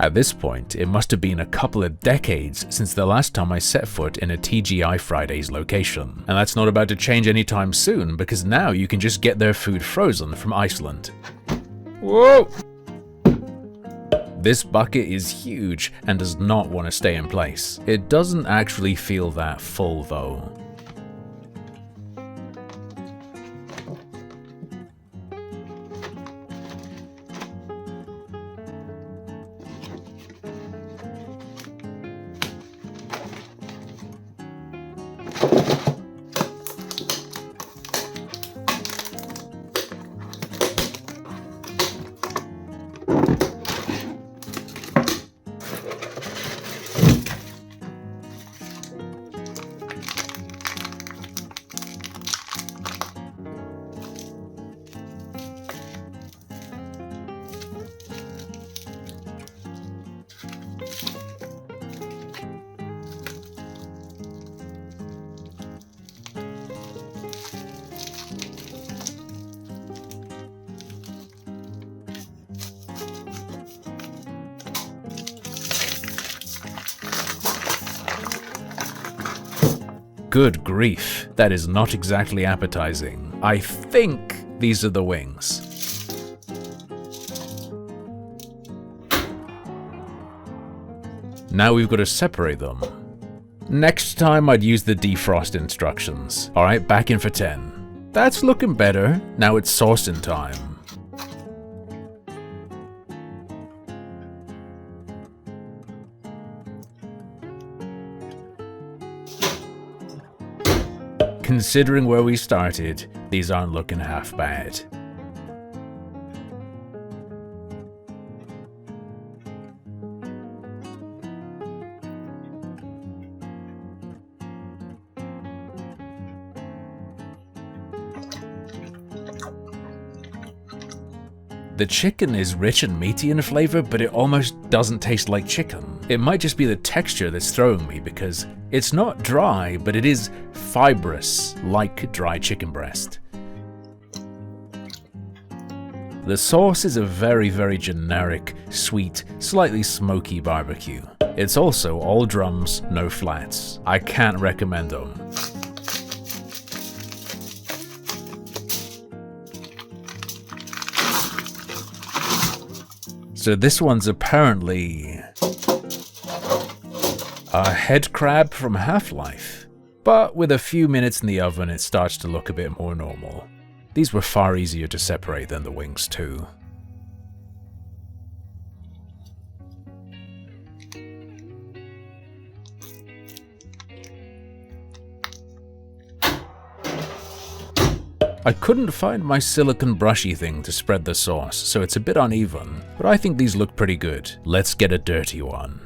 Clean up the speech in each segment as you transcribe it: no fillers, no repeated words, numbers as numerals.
At this point, it must have been a couple of decades since the last time I set foot in a TGI Fridays location. And that's not about to change anytime soon, because now you can just get their food frozen from Iceland. Whoa! This bucket is huge and does not want to stay in place. It doesn't actually feel that full though. Good grief, that is not exactly appetizing. I think these are the wings. Now we've got to separate them. Next time I'd use the defrost instructions. Alright, back in for 10. That's looking better. Now it's saucing time. Considering where we started, these aren't looking half bad. The chicken is rich and meaty in flavor, but it almost doesn't taste like chicken. It might just be the texture that's throwing me, because it's not dry, but it is fibrous, like dry chicken breast. The sauce is a very, very generic, sweet, slightly smoky barbecue. It's also all drums, no flats. I can't recommend them. So this one's apparently a head crab from Half-Life, but with a few minutes in the oven it starts to look a bit more normal. These were far easier to separate than the wings too. I couldn't find my silicone brushy thing to spread the sauce, so it's a bit uneven, but I think these look pretty good. Let's get a dirty one.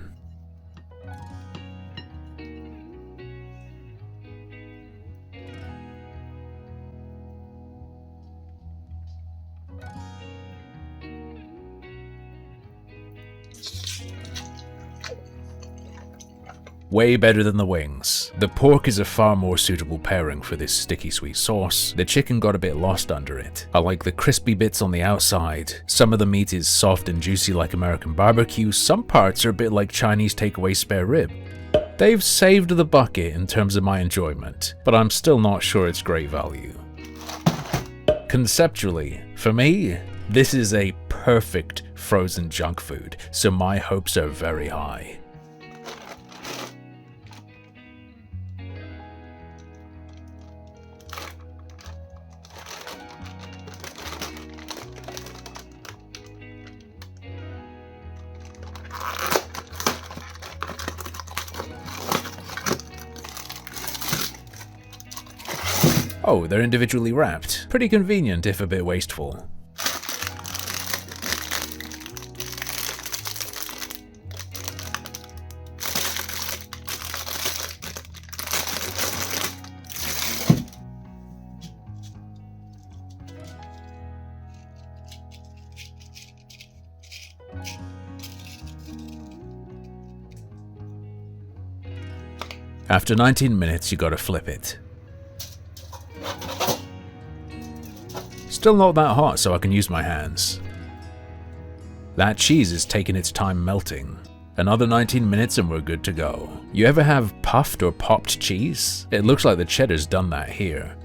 Way better than the wings. The pork is a far more suitable pairing for this sticky sweet sauce. The chicken got a bit lost under it. I like the crispy bits on the outside. Some of the meat is soft and juicy like American barbecue. Some parts are a bit like Chinese takeaway spare rib. They've saved the bucket in terms of my enjoyment, but I'm still not sure it's great value. Conceptually, for me, this is a perfect frozen junk food, so my hopes are very high. Oh, they're individually wrapped. Pretty convenient if a bit wasteful. After 19 minutes, you gotta flip it. Still not that hot, so I can use my hands. That cheese is taking its time melting. Another 19 minutes and we're good to go. You ever have puffed or popped cheese? It looks like the cheddar's done that here.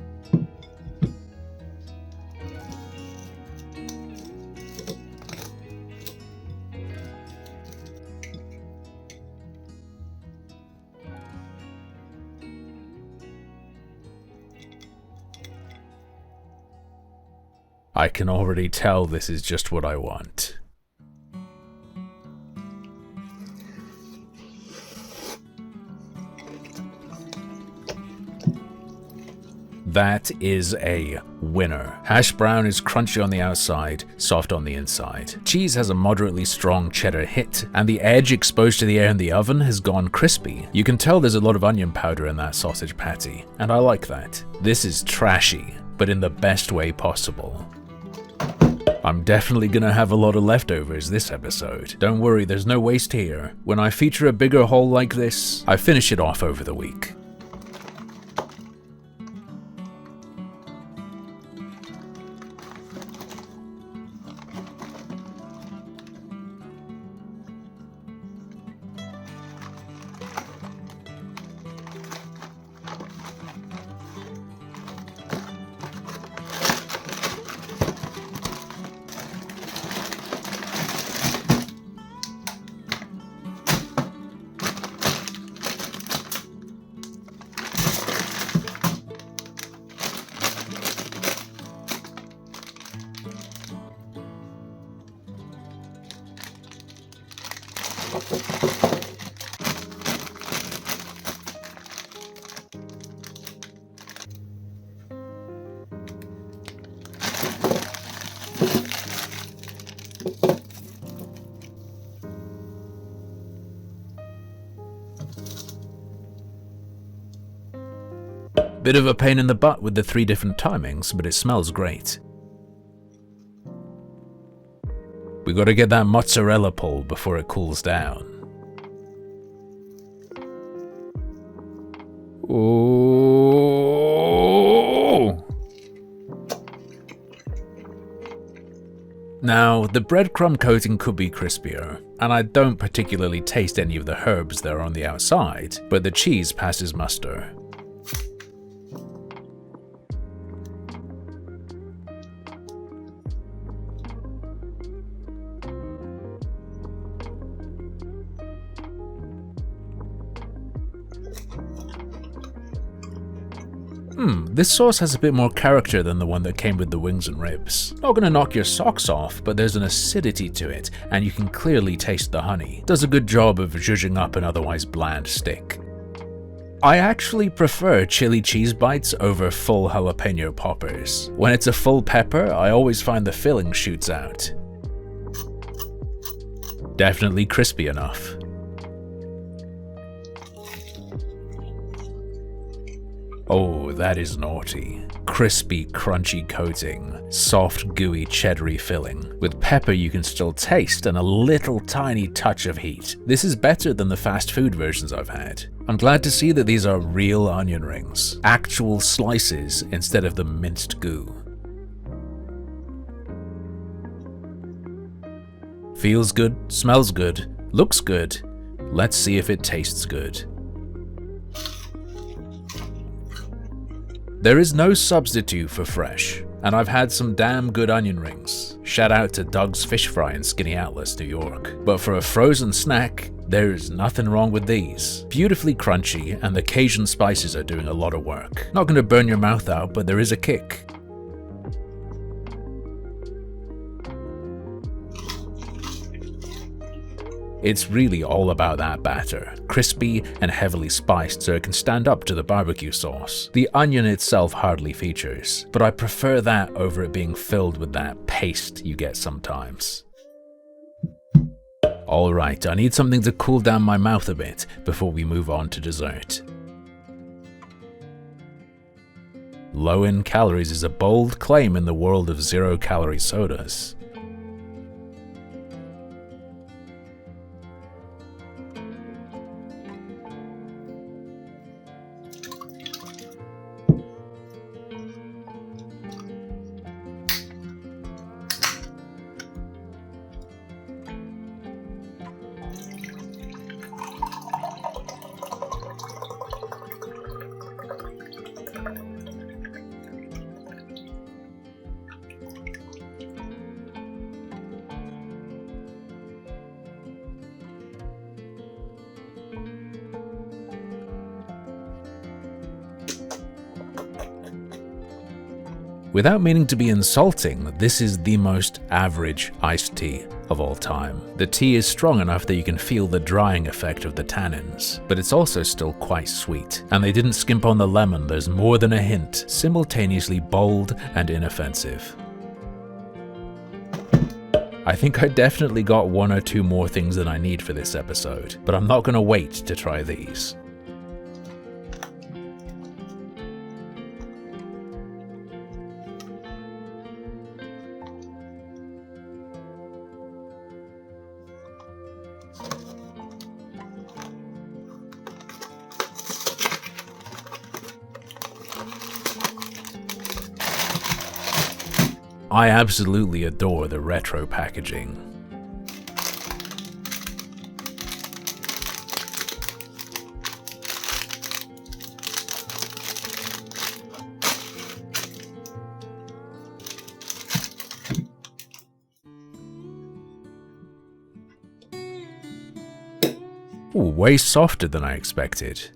I can already tell this is just what I want. That is a winner. Hash brown is crunchy on the outside, soft on the inside. Cheese has a moderately strong cheddar hit, and the edge exposed to the air in the oven has gone crispy. You can tell there's a lot of onion powder in that sausage patty, and I like that. This is trashy, but in the best way possible. I'm definitely gonna have a lot of leftovers this episode. Don't worry, there's no waste here. When I feature a bigger haul like this, I finish it off over the week. Bit of a pain in the butt with the 3 different timings, but it smells great. We gotta get that mozzarella pulled before it cools down. Ooh. Now, the breadcrumb coating could be crispier, and I don't particularly taste any of the herbs that are on the outside, but the cheese passes muster. This sauce has a bit more character than the one that came with the wings and ribs. Not gonna knock your socks off, but there's an acidity to it, and you can clearly taste the honey. Does a good job of zhuzhing up an otherwise bland stick. I actually prefer chili cheese bites over full jalapeno poppers. When it's a full pepper, I always find the filling shoots out. Definitely crispy enough. Oh, that is naughty. Crispy, crunchy coating, soft, gooey, cheddary filling. With pepper you can still taste and a little tiny touch of heat. This is better than the fast food versions I've had. I'm glad to see that these are real onion rings. Actual slices instead of the minced goo. Feels good, smells good, looks good. Let's see if it tastes good. There is no substitute for fresh, and I've had some damn good onion rings. Shout out to Doug's Fish Fry in Skinny Atlas, New York. But for a frozen snack, there's nothing wrong with these. Beautifully crunchy, and the Cajun spices are doing a lot of work. Not gonna burn your mouth out, but there is a kick. It's really all about that batter, crispy and heavily spiced so it can stand up to the barbecue sauce. The onion itself hardly features, but I prefer that over it being filled with that paste you get sometimes. Alright, I need something to cool down my mouth a bit before we move on to dessert. Low in calories is a bold claim in the world of zero-calorie sodas. Without meaning to be insulting, this is the most average iced tea of all time. The tea is strong enough that you can feel the drying effect of the tannins, but it's also still quite sweet. And they didn't skimp on the lemon, there's more than a hint, simultaneously bold and inoffensive. I think I definitely got one or two more things than I need for this episode, but I'm not gonna wait to try these. I absolutely adore the retro packaging. Ooh, way softer than I expected.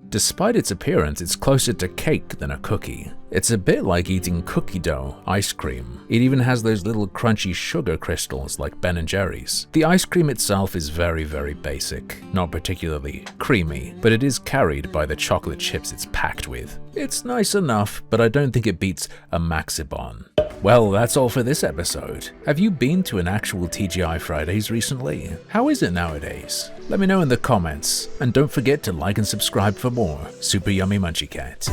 Despite its appearance, it's closer to cake than a cookie. It's a bit like eating cookie dough ice cream. It even has those little crunchy sugar crystals like Ben & Jerry's. The ice cream itself is very, very basic, not particularly creamy, but it is carried by the chocolate chips it's packed with. It's nice enough, but I don't think it beats a Maxibon. Well, that's all for this episode. Have you been to an actual TGI Fridays recently? How is it nowadays? Let me know in the comments, and don't forget to like and subscribe for more Super Yummy Munchie Cat.